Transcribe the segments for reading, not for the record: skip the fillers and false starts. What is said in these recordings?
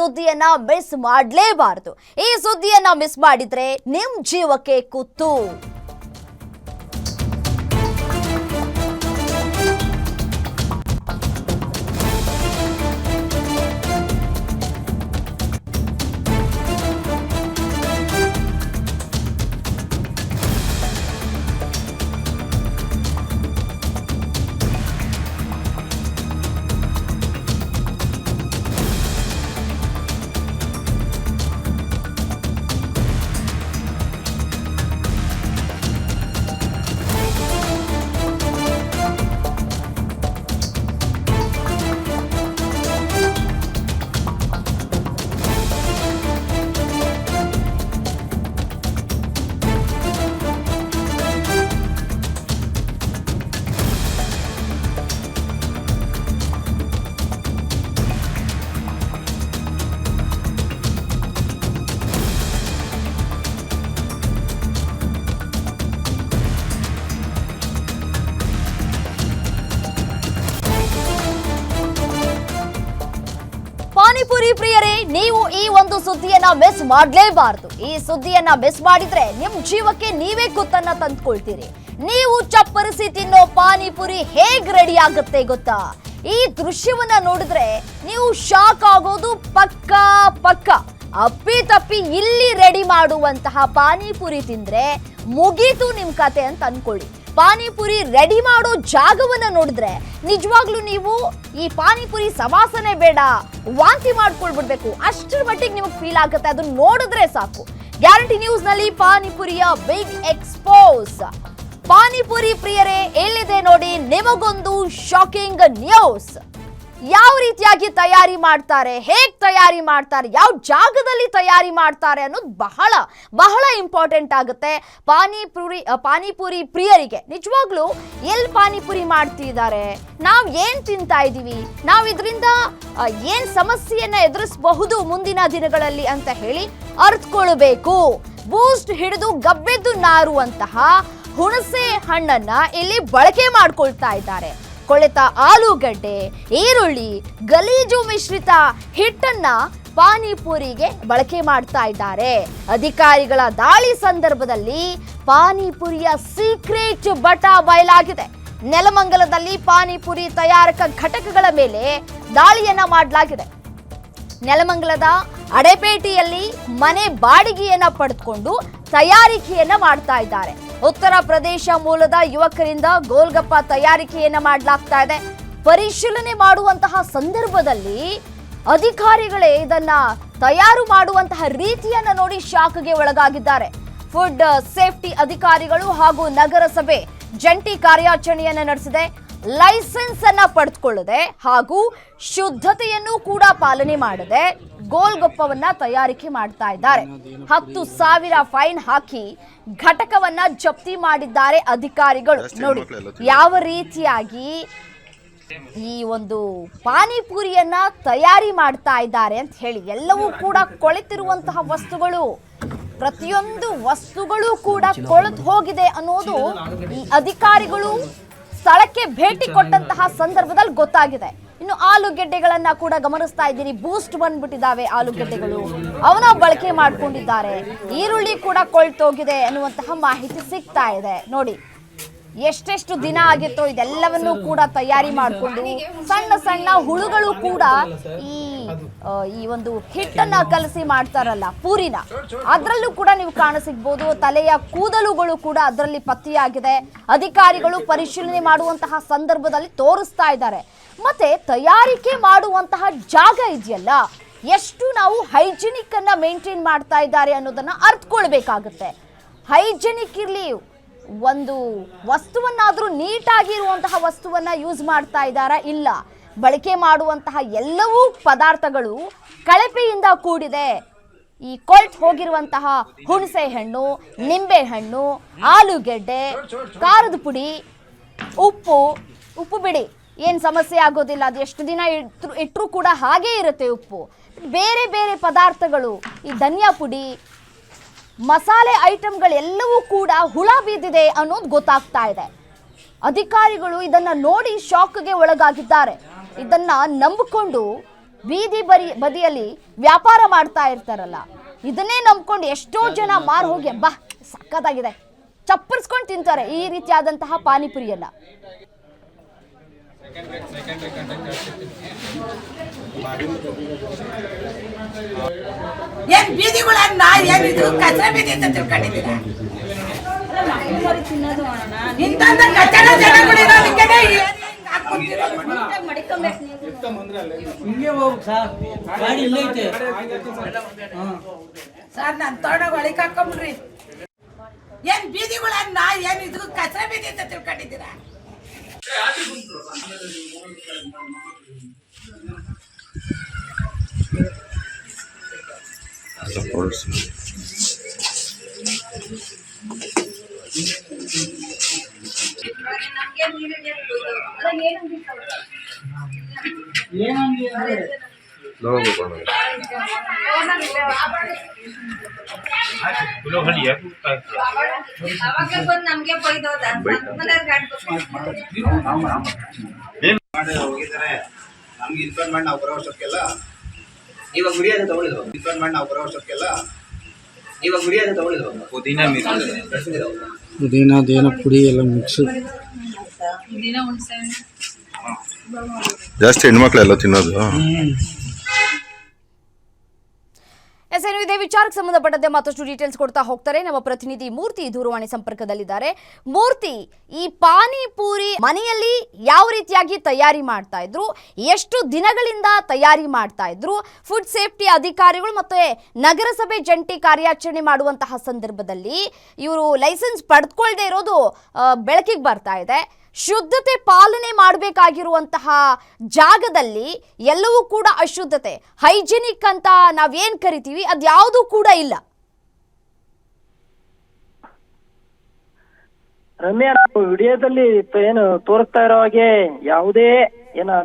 ಸುದ್ದಿಯನ್ನ miss ಮಾಡಲೇಬಾರದು. ಈ ಸುದ್ದಿಯನ್ನ miss ಮಾಡಿದ್ರೆ ನಿಮ್ ಜೀವಕ್ಕೆ ಕುತ್ತು. ಪಾನಿಪುರಿ ಪ್ರಿಯರೇ, ನೀವು ಈ ಒಂದು ಸುದ್ದಿಯನ್ನ ಮಿಸ್ ಮಾಡಲೇಬಾರದು. ಈ ಸುದ್ದಿಯನ್ನ ಮಿಸ್ ಮಾಡಿದ್ರೆ ನಿಮ್ ಜೀವಕ್ಕೆ ನೀವೇ ಕುತ್ತನ್ನ ತಂದ್ಕೊಳ್ತೀರಿ. ನೀವು ಚಪ್ಪರಿಸಿ ತಿನ್ನೋ ಪಾನಿಪುರಿ ಹೇಗ್ ರೆಡಿ ಆಗುತ್ತೆ ಗೊತ್ತಾ? ಈ ದೃಶ್ಯವನ್ನ ನೋಡಿದ್ರೆ ನೀವು ಶಾಕ್ ಆಗೋದು ಪಕ್ಕಾ ಪಕ್ಕ. ಅಪ್ಪಿ ತಪ್ಪಿ ಇಲ್ಲಿ ರೆಡಿ ಮಾಡುವಂತಹ ಪಾನಿಪುರಿ ತಿಂದ್ರೆ ಮುಗೀತು ನಿಮ್ ಕತೆ ಅಂತ ಅನ್ಕೊಳ್ಳಿ. ಪಾನಿಪುರಿ ರೆಡಿ ಮಾಡೋ ಜಾಗವನ್ನ ನೋಡಿದ್ರೆ ನಿಜವಾಗ್ಲೂ ನೀವು ಈ ಪಾನಿಪುರಿ ಸವಾಸನೆ ಬೇಡ, ವಾಂತಿ ಮಾಡ್ಕೊಳ್ಬಿಡ್ಬೇಕು, ಅಷ್ಟರ ಮಟ್ಟಿಗೆ ನಿಮಗೆ ಫೀಲ್ ಆಗುತ್ತೆ. ಅದನ್ನ ನೋಡಿದ್ರೆ ಸಾಕು. ಗ್ಯಾರಂಟಿ ನ್ಯೂಸ್ ನಲ್ಲಿ ಪಾನಿಪುರಿಯ ಬಿಗ್ ಎಕ್ಸ್ಪೋಸ್. ಪಾನಿಪುರಿ ಪ್ರಿಯರೇ, ಎಲ್ಲಿದೆ ನೋಡಿ ನಿಮಗೊಂದು ಶಾಕಿಂಗ್ ನ್ಯೂಸ್. ಯಾವ ರೀತಿಯಾಗಿ ತಯಾರಿ ಮಾಡ್ತಾರೆ, ಹೇಗ್ ತಯಾರಿ ಮಾಡ್ತಾರೆ, ಯಾವ ಜಾಗದಲ್ಲಿ ತಯಾರಿ ಮಾಡ್ತಾರೆ ಅನ್ನೋದು ಬಹಳ ಬಹಳ ಇಂಪಾರ್ಟೆಂಟ್ ಆಗುತ್ತೆ ಪಾನಿಪುರಿ ಪ್ರಿಯರಿಗೆ. ನಿಜವಾಗ್ಲೂ ಎಲ್ಲಿ ಪಾನಿಪುರಿ ಮಾಡ್ತಿದ್ದಾರೆ, ನಾವು ಏನ್ ತಿಂತಾ ಇದೀವಿ, ನಾವು ಇದರಿಂದ ಏನ್ ಸಮಸ್ಯೆಯನ್ನ ಎದುರಿಸಬಹುದು ಮುಂದಿನ ದಿನಗಳಲ್ಲಿ ಅಂತ ಹೇಳಿ ಅರ್ಥಕೊಳ್ಬೇಕು. ಬೂಸ್ಟ್ ಹಿಡಿದು ಗಬ್ಬೆದ್ದು ನಾರುವಂತಹ ಹುಣಸೆ ಹಣ್ಣನ್ನ ಇಲ್ಲಿ ಬಳಕೆ ಮಾಡ್ಕೊಳ್ತಾ ಇದ್ದಾರೆ. ಕೊಳೆತ ಆಲೂಗಡ್ಡೆ, ಈರುಳ್ಳಿ, ಗಲೀಜು ಮಿಶ್ರಿತ ಹಿಟ್ಟನ್ನ ಪಾನಿಪುರಿಗೆ ಬಳಕೆ ಮಾಡ್ತಾ ಇದ್ದಾರೆ. ಅಧಿಕಾರಿಗಳ ದಾಳಿ ಸಂದರ್ಭದಲ್ಲಿ ಪಾನಿಪುರಿಯ ಸೀಕ್ರೆಟ್ ಬಟ ಬಯಲಾಗಿದೆ. ನೆಲಮಂಗಲದಲ್ಲಿ ಪಾನಿಪುರಿ ತಯಾರಕ ಘಟಕಗಳ ಮೇಲೆ ದಾಳಿಯನ್ನ ಮಾಡಲಾಗಿದೆ. ನೆಲಮಂಗಲದ ಅಡೆಪೇಟೆಯಲ್ಲಿ ಮನೆ ಬಾಡಿಗೆಯನ್ನ ಪಡೆದುಕೊಂಡು ತಯಾರಿಕೆಯನ್ನ ಮಾಡ್ತಾ ಇದ್ದಾರೆ. ಉತ್ತರ ಪ್ರದೇಶ ಮೂಲದ ಯುವಕರಿಂದ ಗೋಲ್ಗಪ್ಪ ತಯಾರಿಕೆಯನ್ನ ಮಾಡಲಾಗ್ತಾ ಇದೆ. ಪರಿಶೀಲನೆ ಮಾಡುವಂತಹ ಸಂದರ್ಭದಲ್ಲಿ ಅಧಿಕಾರಿಗಳೇ ಇದನ್ನ ತಯಾರು ಮಾಡುವಂತಹ ರೀತಿಯನ್ನ ನೋಡಿ ಶಾಕ್ಗೆ ಒಳಗಾಗಿದ್ದಾರೆ. ಫುಡ್ ಸೇಫ್ಟಿ ಅಧಿಕಾರಿಗಳು ಹಾಗೂ ನಗರಸಭೆ ಜಂಟಿ ಕಾರ್ಯಾಚರಣೆಯನ್ನ ನಡೆಸಿದೆ. ಲೈಸೆನ್ಸ್ ಅನ್ನ ಪಡೆದುಕೊಳ್ಳದೆ ಹಾಗೂ ಶುದ್ಧತೆಯನ್ನು ಕೂಡ ಪಾಲನೆ ಮಾಡದೆ ಗೋಲ್ಗಪ್ಪವನ್ನ ತಯಾರಿಕೆ ಮಾಡ್ತಾ ಇದ್ದಾರೆ. 10,000 ಫೈನ್ ಹಾಕಿ ಘಟಕವನ್ನ ಜಪ್ತಿ ಮಾಡಿದ್ದಾರೆ ಅಧಿಕಾರಿಗಳು. ನೋಡಿ ಯಾವ ರೀತಿಯಾಗಿ ಈ ಒಂದು ಪಾನಿಪುರಿಯನ್ನ ತಯಾರಿ ಮಾಡ್ತಾ ಇದ್ದಾರೆ ಅಂತ ಹೇಳಿ. ಎಲ್ಲವೂ ಕೂಡ ಕೊಳೆತಿರುವಂತಹ ವಸ್ತುಗಳು, ಪ್ರತಿಯೊಂದು ವಸ್ತುಗಳು ಕೂಡ ಕೊಳೆತು ಹೋಗಿದೆ ಅನ್ನೋದು ಈ ಅಧಿಕಾರಿಗಳು ಸ್ಥಳಕ್ಕೆ ಭೇಟಿ ಕೊಟ್ಟಂತಹ ಸಂದರ್ಭದಲ್ಲಿ ಗೊತ್ತಾಗಿದೆ. ಇನ್ನು ಆಲೂಗೆಡ್ಡೆಗಳನ್ನ ಕೂಡ ಗಮನಿಸ್ತಾ ಇದ್ದೀರಿ, ಬೂಸ್ಟ್ ಬಂದ್ಬಿಟ್ಟಿದ್ದಾವೆ ಆಲೂಗೆಡ್ಡೆಗಳು, ಅವನ ಬಳಕೆ ಮಾಡ್ಕೊಂಡಿದ್ದಾರೆ. ಈರುಳ್ಳಿ ಕೂಡ ಕೊಳ್ತೋಗಿದೆ ಅನ್ನುವಂತಹ ಮಾಹಿತಿ ಸಿಗ್ತಾ ಇದೆ. ನೋಡಿ ಎಷ್ಟೆಷ್ಟು ದಿನ ಆಗಿತ್ತೋ ಇದೆಲ್ಲವನ್ನೂ ಕೂಡ ತಯಾರಿ ಮಾಡಿಕೊಂಡು ಸಣ್ಣ ಸಣ್ಣ ಹುಳುಗಳು ಕೂಡ ಈ ಒಂದು ಹಿಟ್ಟನ್ನ ಕಲಸಿ ಮಾಡ್ತಾರಲ್ಲ ಪೂರಿನ, ಅದರಲ್ಲೂ ಕೂಡ ನೀವು ಕಾಣಸಿಗ್ಬೋದು. ತಲೆಯ ಕೂದಲುಗಳು ಕೂಡ ಅದರಲ್ಲಿ ಪತ್ತೆಯಾಗಿದೆ. ಅಧಿಕಾರಿಗಳು ಪರಿಶೀಲನೆ ಮಾಡುವಂತಹ ಸಂದರ್ಭದಲ್ಲಿ ತೋರಿಸ್ತಾ ಇದ್ದಾರೆ. ಮತ್ತೆ ತಯಾರಿಕೆ ಮಾಡುವಂತಹ ಜಾಗ ಇದೆಯಲ್ಲ, ಎಷ್ಟು ನಾವು ಹೈಜಿನಿಕ್ ಅನ್ನ ಮೇಂಟೈನ್ ಮಾಡ್ತಾ ಇದ್ದಾರೆ ಅನ್ನೋದನ್ನ ಅರ್ಥಕೊಳ್ಬೇಕಾಗುತ್ತೆ. ಹೈಜಿನಿಕ್ ಇರ್ಲಿ, ಒಂದು ವಸ್ತುವನ್ನಾದ್ರೂ ನೀಟಾಗಿ ಇರುವಂತಹ ವಸ್ತುವನ್ನ ಯೂಸ್ ಮಾಡ್ತಾ ಇದ್ದಾರಾ, ಇಲ್ಲ ಬಳಕೆ ಮಾಡುವಂತಹ ಎಲ್ಲವೂ ಪದಾರ್ಥಗಳು ಕಳಪೆಯಿಂದ ಕೂಡಿದೆ. ಈ ಕೊಳ್ತು ಹೋಗಿರುವಂತಹ ಹುಣಸೆ ಹಣ್ಣು, ನಿಂಬೆ ಹಣ್ಣು, ಆಲೂಗೆಡ್ಡೆ, ಖಾರದ ಪುಡಿ, ಉಪ್ಪು ಬಿಡಿ ಏನು ಸಮಸ್ಯೆ ಆಗೋದಿಲ್ಲ, ಅದು ಎಷ್ಟು ದಿನ ಇಟ್ಟರೂ ಕೂಡ ಹಾಗೇ ಇರುತ್ತೆ ಉಪ್ಪು. ಬೇರೆ ಬೇರೆ ಪದಾರ್ಥಗಳು, ಈ ಧನಿಯಾ ಪುಡಿ, ಮಸಾಲೆ ಐಟಮ್ಗಳೆಲ್ಲವೂ ಕೂಡ ಹುಳ ಬಿದ್ದಿದೆ ಅನ್ನೋದು ಗೊತ್ತಾಗ್ತಾ ಇದೆ. ಅಧಿಕಾರಿಗಳು ಇದನ್ನ ನೋಡಿ ಶಾಕ್ಗೆ ಒಳಗಾಗಿದ್ದಾರೆ. ಇದನ್ನ ನಂಬಿಕೊಂಡು ಬೀದಿ ಬದಿಯಲ್ಲಿ ವ್ಯಾಪಾರ ಮಾಡ್ತಾ ಇರ್ತಾರಲ್ಲ, ಇದನ್ನೇ ನಂಬ್ಕೊಂಡು ಎಷ್ಟೋ ಜನ ಮಾರು ಹೋಗಿ ಬಾ ಸಕ್ಕತ್ತಾಗಿದೆ ಚಪ್ಪರ್ಸ್ಕೊಂಡು ತಿಂತಾರೆ ಈ ರೀತಿಯಾದಂತಹ ಪಾನಿಪುರಿಯನ್ನ. ಏನ್ ಬೀದಿಗಳನ್ನ ಏನಿದು ಕಚರ ಬೀದಿ ಅಂತ ತಿಳ್ಕೊಂಡಿದ್ದೀರಾ? ಇಂತಂದ ಕಚರ ಜನಗಳಿರೋದಕ್ಕೆ ಸರ್ ನನ್ ತೋಟಗ ಒಳಗೆ ಹಾಕೊಂಡ್ರಿ. ಏನ್ ಬೀದಿಗಳನ್ನ ಏನಿದು ಕಚರ ಬೀದಿ ಅಂತ ತಿಳ್ಕೊಂಡಿದ್ದೀರಾ? ನಮ್ಗೆ ಇನ್ಫಾರ್ಮ್ ಮಾಡಿ ನಾವು ಬರೋ ವರ್ಷಕ್ಕೆಲ್ಲ ಇವಾಗ ಮುರಿಯೋದು ತಗೊಳಿದ್ರು. ಇನ್ಫಾರ್ಮ್ ಮಾಡಿ ನಾವು ಬರೋ ವರ್ಷಕ್ಕೆಲ್ಲ ಇವಾಗ ಮುರಿಯೋದು ತಗೊಳಿದ್ರು. ಪುದೀನ ಪುಡಿ ಎಲ್ಲ ಮಿಕ್ಸ್. ಜಾಸ್ತಿ ಹೆಣ್ಮಕ್ಳೆಲ್ಲ ತಿನ್ನೋದು. ಏನು ಇದೇ ವಿಚಾರಕ್ಕೆ ಸಂಬಂಧಪಟ್ಟಂತೆ ಮತ್ತಷ್ಟು ಡೀಟೇಲ್ಸ್ ಕೊಡ್ತಾ ಹೋಗ್ತಾರೆ ನಮ್ಮ ಪ್ರತಿನಿಧಿ ಮೂರ್ತಿ ದೂರವಾಣಿ ಸಂಪರ್ಕದಲ್ಲಿದ್ದಾರೆ. ಮೂರ್ತಿ, ಈ ಪಾನಿಪುರಿ ಮನೆಯಲ್ಲಿ ಯಾವ ರೀತಿಯಾಗಿ ತಯಾರಿ ಮಾಡ್ತಾ ಇದ್ರು, ಎಷ್ಟು ದಿನಗಳಿಂದ ತಯಾರಿ ಮಾಡ್ತಾ ಇದ್ರು, ಫುಡ್ ಸೇಫ್ಟಿ ಅಧಿಕಾರಿಗಳು ಮತ್ತೆ ನಗರಸಭೆ ಜಂಟಿ ಕಾರ್ಯಾಚರಣೆ ಮಾಡುವಂತಹ ಸಂದರ್ಭದಲ್ಲಿ ಇವರು ಲೈಸೆನ್ಸ್ ಪಡೆದುಕೊಳ್ಳದೆ ಇರೋದು ಬೆಳಕಿಗೆ ಬರ್ತಾ ಇದೆ. ಶುದ್ಧತೆ ಪಾಲನೆ ಮಾಡಬೇಕಾಗಿರುವಂತಹ ಜಾಗದಲ್ಲಿ ಎಲ್ಲವೂ ಕೂಡ ಅಶುದ್ಧತೆ, ಹೈಜಿನಿಕ್ ಅಂತ ನಾವೇನ್ ಕರಿತೀವಿ ಅದ್ಯಾವುದೂ ಕೂಡ ಇಲ್ಲ. ರಮ್ಯಾ, ವಿಡಿಯೋದಲ್ಲಿ ಏನು ತೋರಿಸ್ತಾ ಇರೋ ಹಾಗೆ ಯಾವುದೇ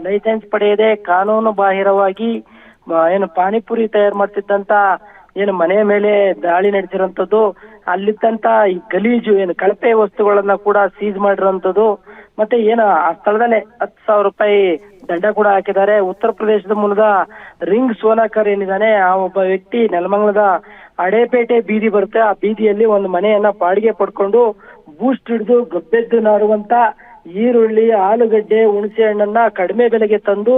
ಲೈಸೆನ್ಸ್ ಪಡೆಯದೆ ಕಾನೂನು ಬಾಹಿರವಾಗಿ ಏನು ಪಾನಿಪುರಿ ತಯಾರು ಮಾಡ್ತಿದ್ದಂತ ಮನೆಯ ಮೇಲೆ ದಾಳಿ ನಡೆಸಿರುವಂತದ್ದು, ಅಲ್ಲಿದ್ದಂತ ಈ ಗಲೀಜು ಕಳಪೆ ವಸ್ತುಗಳನ್ನ ಕೂಡ ಸೀಸ್ ಮಾಡಿರುವಂತದ್ದು, ಮತ್ತೆ ಆ ಸ್ಥಳದಲ್ಲೇ 10,000 ರೂಪಾಯಿ ದಂಡ ಕೂಡ ಹಾಕಿದ್ದಾರೆ. ಉತ್ತರ ಪ್ರದೇಶದ ಮೂಲದ ರಿಂಗ್ ಸೋನಾಕರ್ ಏನಿದ್ದಾನೆ, ಆ ಒಬ್ಬ ವ್ಯಕ್ತಿ ನೆಲಮಂಗಲದ ಅಡೇಪೇಟೆ ಬೀದಿ ಬರುತ್ತೆ, ಆ ಬೀದಿಯಲ್ಲಿ ಒಂದು ಮನೆಯನ್ನ ಬಾಡಿಗೆ ಪಡ್ಕೊಂಡು ಬೂಸ್ಟ್ ಹಿಡಿದು ಗಬ್ಬೆದ್ದು ನಾರುವಂತ ಈರುಳ್ಳಿ, ಆಲೂಗಡ್ಡೆ, ಹುಣಸೆ ಹಣ್ಣನ್ನ ಕಡಿಮೆ ಬೆಲೆಗೆ ತಂದು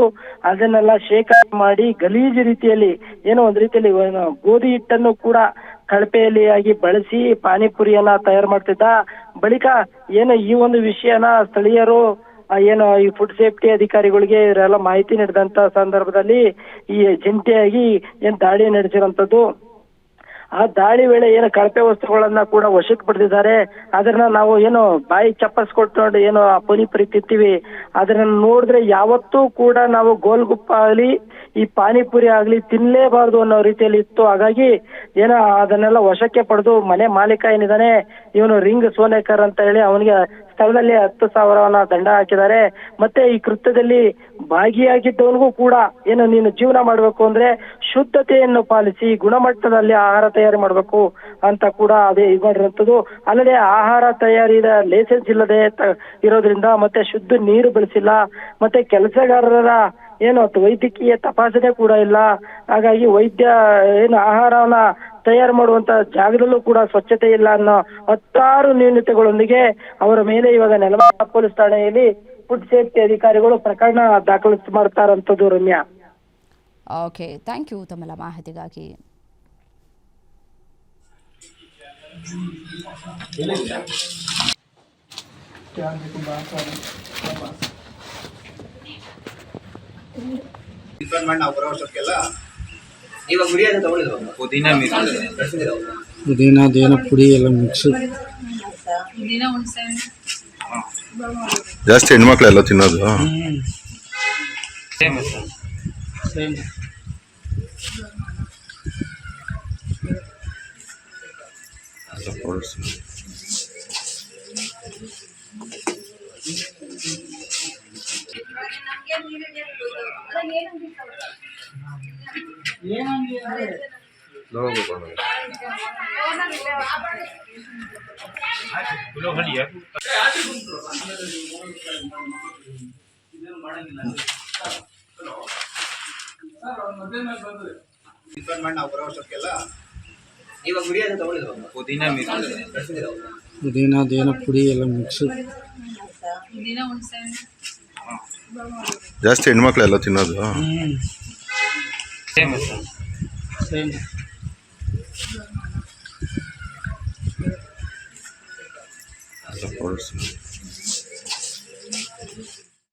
ಅದನ್ನೆಲ್ಲ ಶೇಖರಣೆ ಮಾಡಿ ಗಲೀಜು ರೀತಿಯಲ್ಲಿ ಒಂದ್ ರೀತಿಯಲ್ಲಿ ಗೋಧಿ ಹಿಟ್ಟನ್ನು ಕೂಡ ಕಳಪೆಯಲ್ಲಿ ಆಗಿ ಬಳಸಿ ಪಾನಿಪುರಿಯನ್ನ ತಯಾರು ಮಾಡ್ತಿದ್ದ. ಬಳಿಕ ಈ ಒಂದು ವಿಷಯನ ಸ್ಥಳೀಯರು ಈ ಫುಡ್ ಸೇಫ್ಟಿ ಅಧಿಕಾರಿಗಳಿಗೆ ಇವರೆಲ್ಲ ಮಾಹಿತಿ ನೀಡಿದಂತ ಸಂದರ್ಭದಲ್ಲಿ ಈ ಜಂಟಿಯಾಗಿ ದಾಳಿ ನಡೆಸಿರುವಂತದ್ದು. ಆ ದಾಳಿ ವೇಳೆ ಕಳಪೆ ವಸ್ತುಗಳನ್ನ ಕೂಡ ವಶಕ್ಕೆ ಪಡೆದಿದ್ದಾರೆ. ಅದನ್ನ ನಾವು ಬಾಯಿ ಚಪ್ಪಸ್ಕೊಟ್ಟು ಆ ಪಾನಿಪುರಿ ತಿಂತೀವಿ, ಅದನ್ನ ನೋಡಿದ್ರೆ ಯಾವತ್ತೂ ಕೂಡ ನಾವು ಗೋಲ್ಗುಪ್ಪ ಆಗ್ಲಿ ಈ ಪಾನಿಪುರಿ ಆಗ್ಲಿ ತಿನ್ಲೇಬಾರ್ದು ಅನ್ನೋ ರೀತಿಯಲ್ಲಿ ಇತ್ತು. ಹಾಗಾಗಿ ಅದನ್ನೆಲ್ಲ ವಶಕ್ಕೆ ಪಡೆದು ಮನೆ ಮಾಲೀಕ ಏನಿದ್ದಾನೆ ಇವನು ರಿಂಗ್ ಸೋನೇಕರ್ ಅಂತ ಹೇಳಿ ಅವನಿಗೆ ಸ್ಥಳದಲ್ಲಿ 10,000 ದಂಡ ಹಾಕಿದ್ದಾರೆ. ಮತ್ತೆ ಈ ಕೃತ್ಯದಲ್ಲಿ ಭಾಗಿಯಾಗಿದ್ದವನಿಗೂ ಕೂಡ ನೀನು ಜೀವನ ಮಾಡ್ಬೇಕು ಅಂದ್ರೆ ಶುದ್ಧತೆಯನ್ನು ಪಾಲಿಸಿ ಗುಣಮಟ್ಟದಲ್ಲಿ ಆಹಾರ ತಯಾರಿ ಮಾಡ್ಬೇಕು ಅಂತ ಕೂಡ ಅದೇ ಇದು ಮಾಡಿರುವಂತದ್ದು. ಅಲ್ಲದೆ ಆಹಾರ ತಯಾರಿದ ಲೈಸೆನ್ಸ್ ಇಲ್ಲದೆ ಇರೋದ್ರಿಂದ, ಮತ್ತೆ ಶುದ್ಧ ನೀರು ಬಳಸಿಲ್ಲ, ಮತ್ತೆ ಕೆಲಸಗಾರರ ವೈದ್ಯಕೀಯ ತಪಾಸಣೆ ಕೂಡ ಇಲ್ಲ. ಹಾಗಾಗಿ ವೈದ್ಯ ಆಹಾರವನ್ನ ತಯಾರು ಮಾಡುವಂತ ಜಾಗದಲ್ಲೂ ಕೂಡ ಸ್ವಚ್ಛತೆ ಇಲ್ಲ ಅನ್ನೋ 10 ನ್ಯೂನತೆಗಳೊಂದಿಗೆ ಅವರ ಮೇಲೆ ಇವಾಗ ನೆಲಮಂಗಲ ಪೊಲೀಸ್ ಠಾಣೆಯಲ್ಲಿ ಫುಡ್ ಸೇಫ್ಟಿ ಅಧಿಕಾರಿಗಳು ಪ್ರಕರಣ ದಾಖಲಿಸಿ ಮಾಡ್ತಾ ಇರೋಂಥದ್ದು. ರಮ್ಯಾ, ಓಕೆ, ಥ್ಯಾಂಕ್ ಯು ತಮ್ಮೆಲ್ಲ ಮಾಹಿತಿಗಾಗಿ. ಇನ್ಫಾರ್ಮ್ ಮಾಡಿ ನಾವು ಬರೋ ವರ್ಷಕ್ಕೆಲ್ಲ ಇವಾಗ ಮುರಿಯೋದು ತಗೊಳಿದ್ರು. ಪುದೀನ ಪುಡಿ ಎಲ್ಲ ಮಿಕ್ಸ್. ಜಾಸ್ತಿ ಹೆಣ್ಮಕ್ಳೆಲ್ಲ ತಿನ್ನೋದು. ಡಿಫ್ರೆಂಟ್ ಮಾಡಿ ನಾವು ಬರೋ ವರ್ಷಕ್ಕೆಲ್ಲ ಇವಾಗ ವಿಡಿಯೋ ತಗೊಂಡಿದ್ರು ಪುದೀನ ಪುದೀನ ಅದೇನೋ ಪುಡಿ ಎಲ್ಲ ಮಿಕ್ಸು. ಜಾಸ್ತಿ ಹೆಣ್ಮಕ್ಳೆಲ್ಲ ತಿನ್ನೋದು. ಸೇಮ್